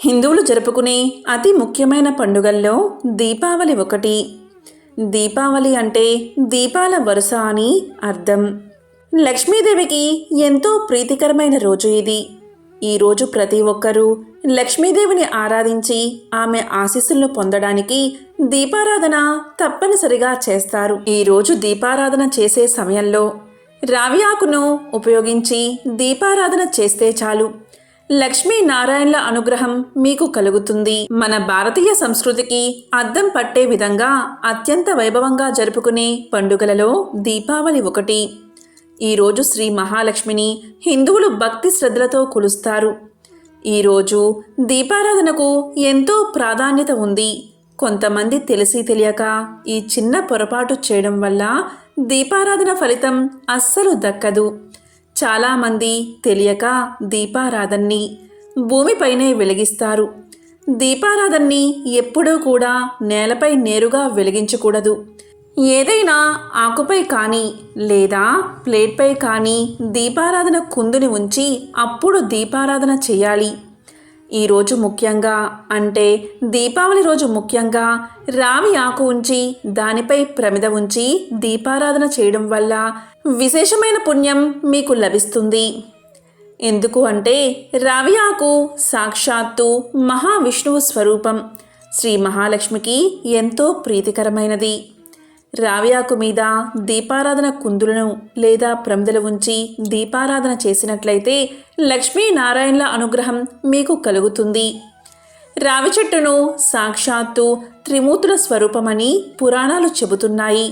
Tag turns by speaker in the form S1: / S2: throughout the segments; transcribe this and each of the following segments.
S1: హిందువులు జరుపుకునే అతి ముఖ్యమైన పండుగల్లో దీపావళి ఒకటి. దీపావళి అంటే దీపాల వరుస అని అర్థం. లక్ష్మీదేవికి ఎంతో ప్రీతికరమైన రోజు ఇది. ఈరోజు ప్రతి ఒక్కరూ లక్ష్మీదేవిని ఆరాధించి ఆమె ఆశీస్సులను పొందడానికి దీపారాధన తప్పనిసరిగా చేస్తారు. ఈరోజు దీపారాధన చేసే సమయంలో రావి ఆకును ఉపయోగించి దీపారాధన చేస్తే చాలు, లక్ష్మీనారాయణల అనుగ్రహం మీకు కలుగుతుంది. మన భారతీయ సంస్కృతికి అద్దం పట్టే విధంగా అత్యంత వైభవంగా జరుపుకునే పండుగలలో దీపావళి ఒకటి. ఈరోజు శ్రీ మహాలక్ష్మిని హిందువులు భక్తి శ్రద్ధలతో కొలుస్తారు. ఈరోజు దీపారాధనకు ఎంతో ప్రాధాన్యత ఉంది. కొంతమంది తెలిసి తెలియక ఈ చిన్న పొరపాటు చేయడం వల్ల దీపారాధన ఫలితం అస్సలు దక్కదు. చాలామంది తెలియక దీపారాధనని భూమిపైనే వెలిగిస్తారు. దీపారాధనని ఎప్పుడూ కూడా నేలపై నేరుగా వెలిగించకూడదు. ఏదైనా ఆకుపై కానీ లేదా ప్లేట్పై కానీ దీపారాధన కుందుని ఉంచి అప్పుడు దీపారాధన చేయాలి. ఈరోజు ముఖ్యంగా అంటే దీపావళి రోజు ముఖ్యంగా రావి ఆకు ఉంచి దానిపై ప్రమిద ఉంచి దీపారాధన చేయడం వల్ల విశేషమైన పుణ్యం మీకు లభిస్తుంది. ఎందుకు అంటే రావి ఆకు సాక్షాత్తు మహావిష్ణువు స్వరూపం. శ్రీ మహాలక్ష్మికి ఎంతో ప్రీతికరమైనది. రావి ఆకు మీద దీపారాధన కుందులను లేదా ప్రమిదలు ఉంచి దీపారాధన చేసినట్లయితే లక్ష్మీనారాయణల అనుగ్రహం మీకు కలుగుతుంది. రావి చెట్టును సాక్షాత్తు త్రిమూర్తుల స్వరూపమని పురాణాలు చెబుతున్నాయి.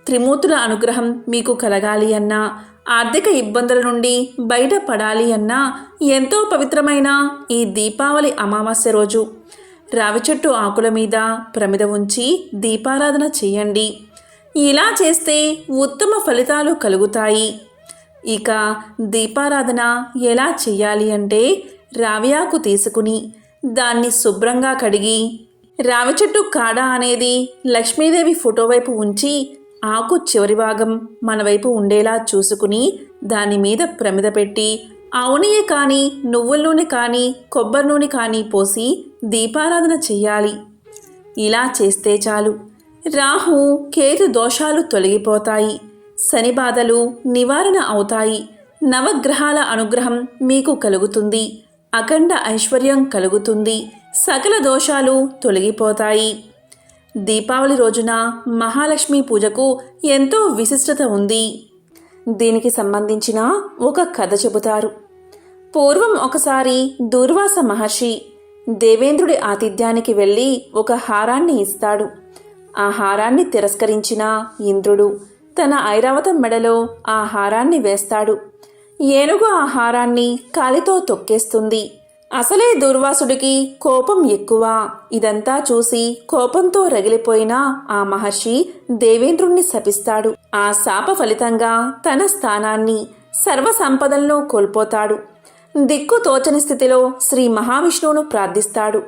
S1: త్రిమూర్తుల అనుగ్రహం మీకు కలగాలి అన్నా, ఆర్థిక ఇబ్బందుల నుండి బయటపడాలి అన్నా ఎంతో పవిత్రమైన ఈ దీపావళి అమావాస్య రోజు రావి చెట్టు ఆకుల మీద ప్రమిద ఉంచి దీపారాధన చేయండి. ఇలా చేస్తే ఉత్తమ ఫలితాలు కలుగుతాయి. ఇక దీపారాధన ఎలా చేయాలి అంటే రావి ఆకు తీసుకుని దాన్ని శుభ్రంగా కడిగి రావి చెట్టు కాడ అనేది లక్ష్మీదేవి ఫోటో వైపు ఉంచి ఆకు చివరి భాగం మన వైపు ఉండేలా చూసుకుని దాని మీద ప్రమిద పెట్టి ఆవు నెయ్యి కానీ నువ్వుల నూనె కానీ కొబ్బరి నూనె కానీ పోసి దీపారాధన చెయ్యాలి. ఇలా చేస్తే చాలు, రాహు కేతు దోషాలు తొలగిపోతాయి, శని బాధలు నివారణ అవుతాయి, నవగ్రహాల అనుగ్రహం మీకు కలుగుతుంది, అఖండ ఐశ్వర్యం కలుగుతుంది, సకల దోషాలు తొలగిపోతాయి. దీపావళి రోజున మహాలక్ష్మి పూజకు ఎంతో విశిష్టత ఉంది. దీనికి సంబంధించిన ఒక కథ చెబుతారు. పూర్వం ఒకసారి దూర్వాస మహర్షి దేవేంద్రుడి ఆతిథ్యానికి వెళ్ళి ఒక హారాన్ని ఇస్తాడు. ఆ హారాన్ని తిరస్కరించిన ఇంద్రుడు తన ఐరావతం మెడలో ఆ హారాన్ని వేస్తాడు. ఏనుగు ఆ హారాన్ని కాలితో తొక్కేస్తుంది. అసలే దూర్వాసుడికి కోపం ఎక్కువ. ఇదంతా చూసి కోపంతో రగిలిపోయిన ఆ మహర్షి దేవేంద్రుణ్ణి శపిస్తాడు. ఆ శాప ఫలితంగా తన స్థానాన్ని సర్వ సంపదలను కోల్పోతాడు. దిక్కు తోచని స్థితిలో శ్రీ మహావిష్ణువును ప్రార్థిస్తాడు.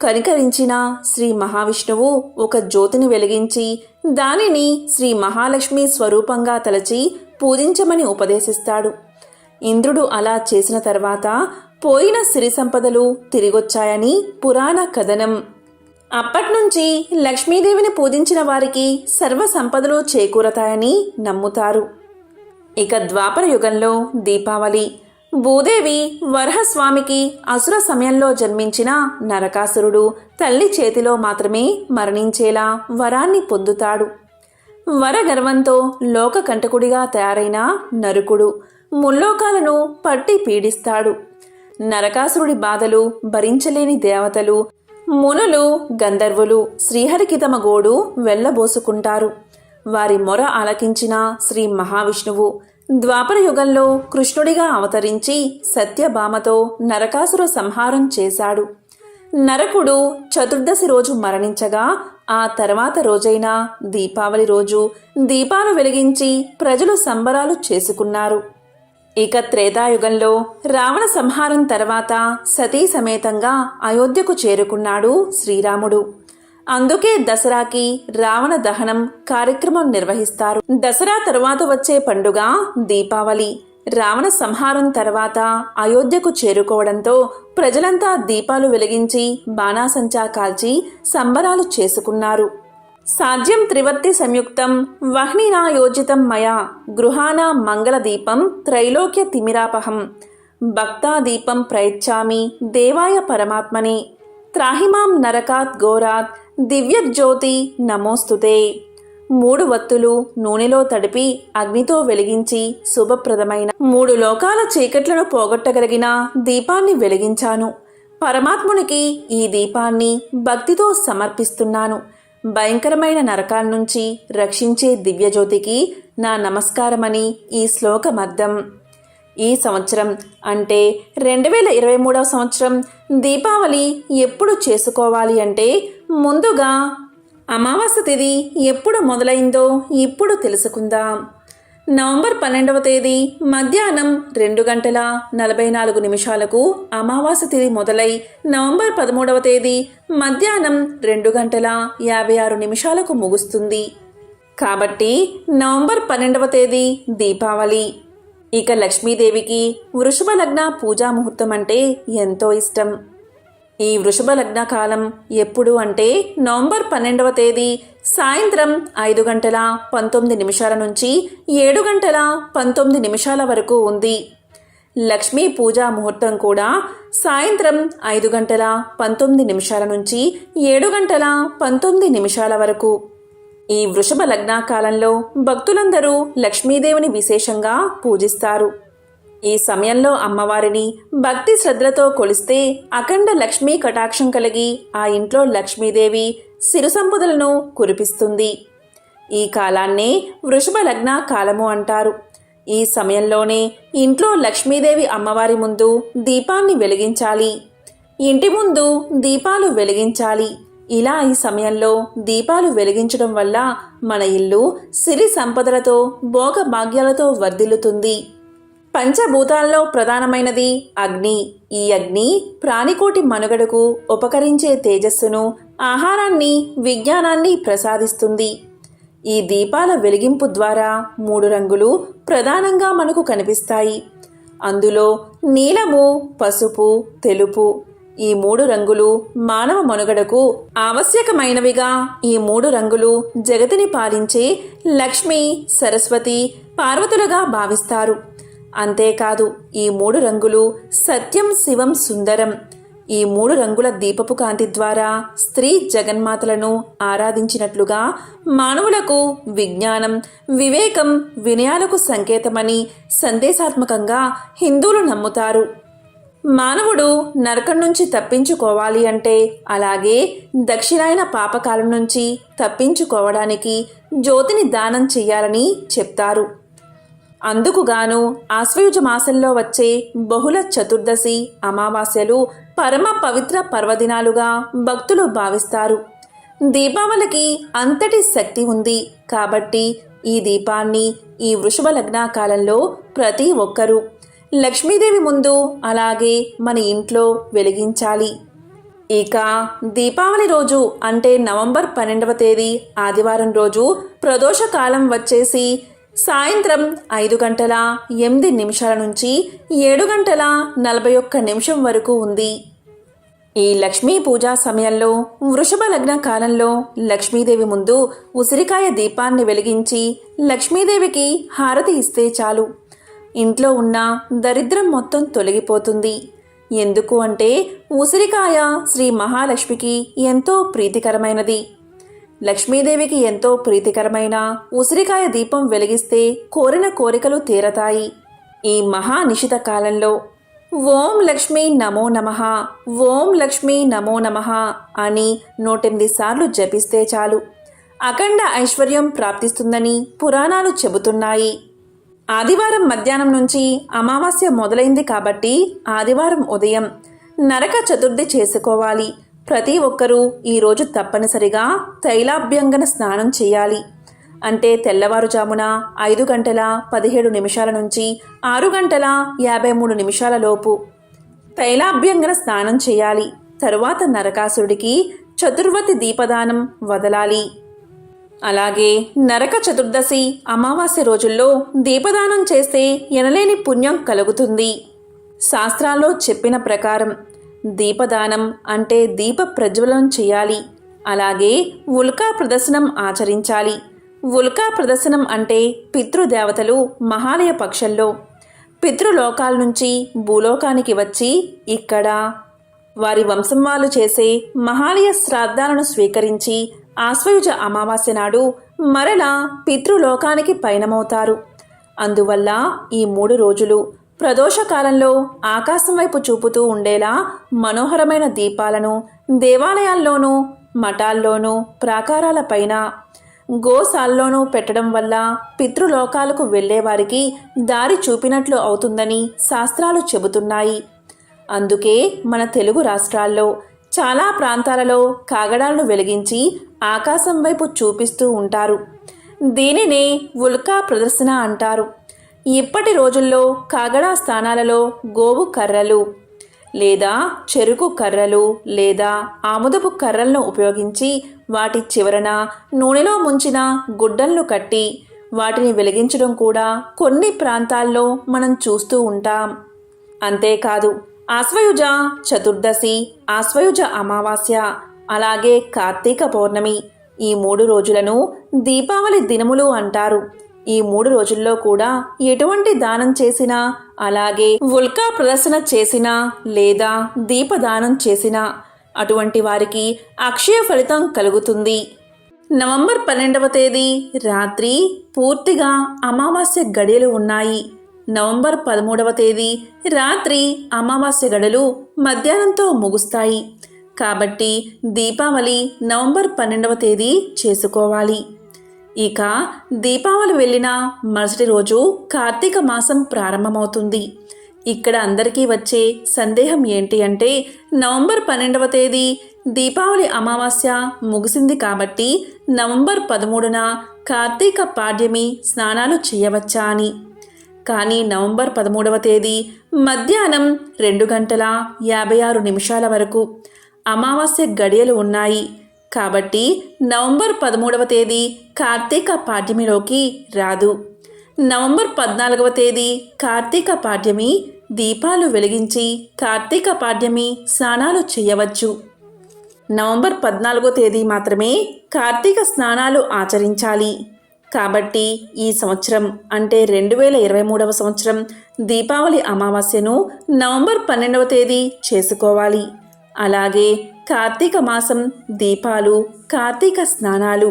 S1: కనికరించిన శ్రీ మహావిష్ణువు ఒక జ్యోతిని వెలిగించి దానిని శ్రీ మహాలక్ష్మి స్వరూపంగా తలచి పూజించమని ఉపదేశిస్తాడు. ఇంద్రుడు అలా చేసిన తర్వాత పోయిన సిరి సంపదలు తిరిగొచ్చాయని పురాణ కథనం. అప్పట్నుంచి లక్ష్మీదేవిని పూజించిన వారికి సర్వ సంపదలు చేకూరతాయని నమ్ముతారు. ఇక ద్వాపర యుగంలో దీపావళి భూదేవి వరహస్వామికి అసుర సమయంలో జన్మించిన నరకాసురుడు తల్లి చేతిలో మాత్రమే మరణించేలా వరాన్ని పొందుతాడు. వరగర్వంతో లోకకంటకుడిగా తయారైన నరుకుడు ముల్లోకాలను పట్టి పీడిస్తాడు. నరకాసురుడి బాధలు భరించలేని దేవతలు, మునులు, గంధర్వులు శ్రీహరికి తమ గోడు వెళ్ళబోసుకుంటారు. వారి మొర ఆలకించిన శ్రీ మహావిష్ణువు ద్వాపర యుగంలో కృష్ణుడిగా అవతరించి సత్యభామతో నరకాసుర సంహారం చేశాడు. నరకుడు చతుర్దశి రోజు మరణించగా ఆ తర్వాత రోజైన దీపావళి రోజు దీపాలు వెలిగించి ప్రజలు సంబరాలు చేసుకున్నారు. ఇక త్రేతాయుగంలో రావణ సంహారం తర్వాత సతీ సమేతంగా అయోధ్యకు చేరుకున్నాడు శ్రీరాముడు. అందుకే దసరాకి రావణ దహనం కార్యక్రమం నిర్వహిస్తారు. దసరా తరువాత వచ్చే పండుగ దీపావళి. రావణ సంహారం తర్వాత అయోధ్యకు చేరుకోవడంతో ప్రజలంతా దీపాలు వెలిగించి బాణాసంచా కాల్చి సంబరాలు చేసుకున్నారు. సాధ్యం త్రివర్తి సంయుక్తం వహ్నినా యోజితం మయా గృహాణ మంగళదీపం త్రైలోక్య తిమిరాపహం భక్తాదీపం ప్రయచ్చామి దేవాయ పరమాత్మనే త్రాహిమాం నరకాత్ ఘోరాత్ దివ్యజ్యోతి నమోస్తుతే. 3 వత్తులు నూనెలో తడిపి అగ్నితో వెలిగించి శుభప్రదమైన 3 లోకాల చీకట్లను పోగొట్టగలిగిన దీపాన్ని వెలిగించాను. పరమాత్మునికి ఈ దీపాన్ని భక్తితో సమర్పిస్తున్నాను. భయంకరమైన నరకాన్నుంచి రక్షించే దివ్యజ్యోతికి నా నమస్కారమని ఈ శ్లోకమర్థం. ఈ సంవత్సరం అంటే 2023వ సంవత్సరం దీపావళి ఎప్పుడు చేసుకోవాలి అంటే ముందుగా అమావాస్య తిథి ఎప్పుడు మొదలైందో ఇప్పుడు తెలుసుకుందాం. నవంబర్ 12వ తేదీ మధ్యాహ్నం 2:44 అమావాస్య తిథి మొదలై నవంబర్ 13వ తేదీ మధ్యాహ్నం 2:56 ముగుస్తుంది. కాబట్టి నవంబర్ 12వ తేదీ దీపావళి. ఇక లక్ష్మీదేవికి వృషభ లగ్న పూజా ముహూర్తం అంటే ఎంతో ఇష్టం. ఈ వృషభ లగ్న కాలం ఎప్పుడు అంటే నవంబర్ 12వ తేదీ సాయంత్రం 5:19 నుంచి 7:19 వరకు ఉంది. లక్ష్మీ పూజా ముహూర్తం కూడా సాయంత్రం 5:19 నుంచి 7:19 వరకు. ఈ వృషభ లగ్న కాలంలో భక్తులందరూ లక్ష్మీదేవిని విశేషంగా పూజిస్తారు. ఈ సమయంలో అమ్మవారిని భక్తి శ్రద్ధలతో కొలిస్తే అఖండ లక్ష్మీ కటాక్షం కలిగి ఆ ఇంట్లో లక్ష్మీదేవి సిరు సంపదలను కురిపిస్తుంది. ఈ కాలాన్నే వృషభ లగ్న కాలము అంటారు. ఈ సమయంలోనే ఇంట్లో లక్ష్మీదేవి అమ్మవారి ముందు దీపాన్ని వెలిగించాలి. ఇంటి ముందు దీపాలు వెలిగించాలి. ఇలా ఈ సమయంలో దీపాలు వెలిగించడం వల్ల మన ఇల్లు సిరి సంపదలతో భోగ భాగ్యాలతో వర్ధిల్లుతుంది. పంచభూతాల్లో ప్రధానమైనది అగ్ని. ఈ అగ్ని ప్రాణికోటి మనుగడకు ఉపకరించే తేజస్సును, ఆహారాన్ని, విజ్ఞానాన్ని ప్రసాదిస్తుంది. ఈ దీపాల వెలిగింపు ద్వారా 3 రంగులు ప్రధానంగా మనకు కనిపిస్తాయి. అందులో నీలము, పసుపు, తెలుపు ఈ 3 రంగులు మానవ మనుగడకు ఆవశ్యకమైనవిగా. ఈ 3 రంగులు జగతిని పాలించే లక్ష్మి, సరస్వతి, పార్వతులుగా భావిస్తారు. అంతేకాదు ఈ 3 రంగులు సత్యం, శివం, సుందరం. ఈ 3 రంగుల దీపపు కాంతి ద్వారా స్త్రీ జగన్మాతలను ఆరాధించినట్లుగా మానవులకు విజ్ఞానం, వివేకం, వినయాలకు సంకేతమని సందేశాత్మకంగా హిందువులు నమ్ముతారు. మానవుడు నరకం నుంచి తప్పించుకోవాలి అంటే, అలాగే దక్షిణాయన పాపకాలం నుంచి తప్పించుకోవడానికి జ్యోతిని దానం చెయ్యాలని చెప్తారు. అందుకుగాను ఆశ్వయుజ మాసంలో వచ్చే బహుళ చతుర్దశి, అమావాస్యలు పరమ పవిత్ర పర్వదినాలుగా భక్తులు భావిస్తారు. దీపావళికి అంతటి శక్తి ఉంది కాబట్టి ఈ దీపాన్ని ఈ వృషభ లగ్న కాలంలో ప్రతి ఒక్కరూ లక్ష్మీదేవి ముందు, అలాగే మన ఇంట్లో వెలిగించాలి. ఇక దీపావళి రోజు అంటే నవంబర్ 12వ తేదీ ఆదివారం రోజు ప్రదోషకాలం వచ్చేసి సాయంత్రం 5:08 నుంచి 7:41 వరకు ఉంది. ఈ లక్ష్మీ పూజా సమయంలో వృషభ లగ్న కాలంలో లక్ష్మీదేవి ముందు ఉసిరికాయ దీపాన్ని వెలిగించి లక్ష్మీదేవికి హారతి ఇస్తే చాలు, ఇంట్లో ఉన్న దరిద్రం మొత్తం తొలగిపోతుంది. ఎందుకు అంటే ఉసిరికాయ శ్రీ మహాలక్ష్మికి ఎంతో ప్రీతికరమైనది. లక్ష్మీదేవికి ఎంతో ప్రీతికరమైన ఉసిరికాయ దీపం వెలిగిస్తే కోరిన కోరికలు తీరతాయి. ఈ మహానిశిత కాలంలో ఓం లక్ష్మీ నమో నమః, ఓం లక్ష్మీ నమో నమః అని 108 సార్లు జపిస్తే చాలు అఖండ ఐశ్వర్యం ప్రాప్తిస్తుందని పురాణాలు చెబుతున్నాయి. ఆదివారం మధ్యాహ్నం నుంచి అమావాస్య మొదలైంది కాబట్టి ఆదివారం ఉదయం నరక చతుర్థి చేసుకోవాలి. ప్రతి ఒక్కరూ ఈరోజు తప్పనిసరిగా తైలాభ్యంగన స్నానం చేయాలి. అంటే తెల్లవారుజామున 5:17 నుంచి 6:53 లోపు తైలాభ్యంగన స్నానం చేయాలి. తరువాత నరకాసురుడికి చతుర్వతి దీపదానం వదలాలి. అలాగే నరక చతుర్దశి అమావాస్య రోజుల్లో దీపదానం చేస్తే ఎనలేని పుణ్యం కలుగుతుంది. శాస్త్రాల్లో చెప్పిన ప్రకారం దీపదానం అంటే దీప ప్రజ్వలనం చేయాలి. అలాగే ఉల్కా ప్రదర్శనం ఆచరించాలి. ఉల్కా ప్రదర్శనం అంటే పితృదేవతలు మహాలయ పక్షంలో పితృలోకాల నుంచి భూలోకానికి వచ్చి ఇక్కడ వారి వంశం వాళ్ళు చేసే మహాలయ శ్రాద్ధాలను స్వీకరించి ఆశ్వయుజ అమావాస్య నాడు మరలా పితృలోకానికి పయనమవుతారు. అందువల్ల ఈ 3 రోజులు ప్రదోషకాలంలో ఆకాశం వైపు చూపుతూ ఉండేలా మనోహరమైన దీపాలను దేవాలయాల్లోనూ మఠాల్లోనూ ప్రాకారాలపైన గోశాల్లోనూ పెట్టడం వల్ల పితృలోకాలకు వెళ్ళేవారికి దారి చూపినట్లు అవుతుందని శాస్త్రాలు చెబుతున్నాయి. అందుకే మన తెలుగు రాష్ట్రాల్లో చాలా ప్రాంతాలలో కాగడాలను వెలిగించి ఆకాశం వైపు చూపిస్తూ ఉంటారు. దీనినే ఉల్కా ప్రదర్శన అంటారు. ఇప్పటి రోజుల్లో కాగడా స్థానాలలో గోవు కర్రలు లేదా చెరుకు కర్రలు లేదా ఆముదపు కర్రలను ఉపయోగించి వాటి చివరన నూనెలో ముంచిన గుడ్డలను కట్టి వాటిని వెలిగించడం కూడా కొన్ని ప్రాంతాల్లో మనం చూస్తూ ఉంటాం. అంతేకాదు ఆశ్వయుజ చతుర్దశి, ఆశ్వయుజ అమావాస్య, అలాగే కార్తీక పౌర్ణమి ఈ 3 రోజులను దీపావళి దినములు అంటారు. ఈ 3 రోజుల్లో కూడా ఎటువంటి దానం చేసినా, అలాగే ఉల్కా ప్రదర్శన చేసినా లేదా దీపదానం చేసినా అటువంటి వారికి అక్షయ ఫలితం కలుగుతుంది. నవంబర్ 12వ తేదీ రాత్రి పూర్తిగా అమావాస్య గడియలు ఉన్నాయి. నవంబర్ 13వ తేదీ రాత్రి అమావాస్య గడులు మధ్యాహ్నంతో ముగుస్తాయి. కాబట్టి దీపావళి నవంబర్ 12వ తేదీ చేసుకోవాలి. ఇక దీపావళి వెళ్ళిన మరుసటి రోజు కార్తీక మాసం ప్రారంభమవుతుంది. ఇక్కడ అందరికీ వచ్చే సందేహం ఏంటి అంటే నవంబర్ 12వ తేదీ దీపావళి అమావాస్య ముగిసింది కాబట్టి నవంబర్ 13న కార్తీక పాడ్యమి స్నానాలు చేయవచ్చా అని. కానీ నవంబర్ 13వ తేదీ మధ్యాహ్నం 2:56 వరకు అమావాస్య గడియలు ఉన్నాయి. కాబట్టి నవంబర్ 13వ తేదీ కార్తీక పాడ్యమిలోకి రాదు. నవంబర్ 14వ తేదీ కార్తీక పాడ్యమి దీపాలు వెలిగించి కార్తీక పాడ్యమి స్నానాలు చేయవచ్చు. నవంబర్ 14వ తేదీ మాత్రమే కార్తీక స్నానాలు ఆచరించాలి. కాబట్టి ఈ సంవత్సరం అంటే 2023వ సంవత్సరం దీపావళి అమావాస్యను నవంబర్ 12వ తేదీ చేసుకోవాలి. అలాగే కార్తీక మాసం దీపాలు, కార్తీక స్నానాలు,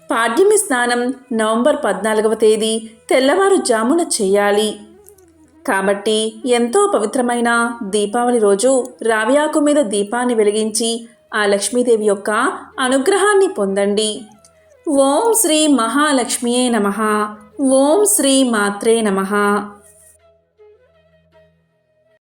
S1: పాడ్యమి స్నానం నవంబర్ 14వ తేదీ తెల్లవారుజామున చేయాలి. కాబట్టి ఎంతో పవిత్రమైన దీపావళి రోజు రావి ఆకు మీద దీపాన్ని వెలిగించి ఆ లక్ష్మీదేవి యొక్క అనుగ్రహాన్ని పొందండి. ఓం శ్రీ మహాలక్ష్మియే నమః. ఓం శ్రీ మాత్రే నమః.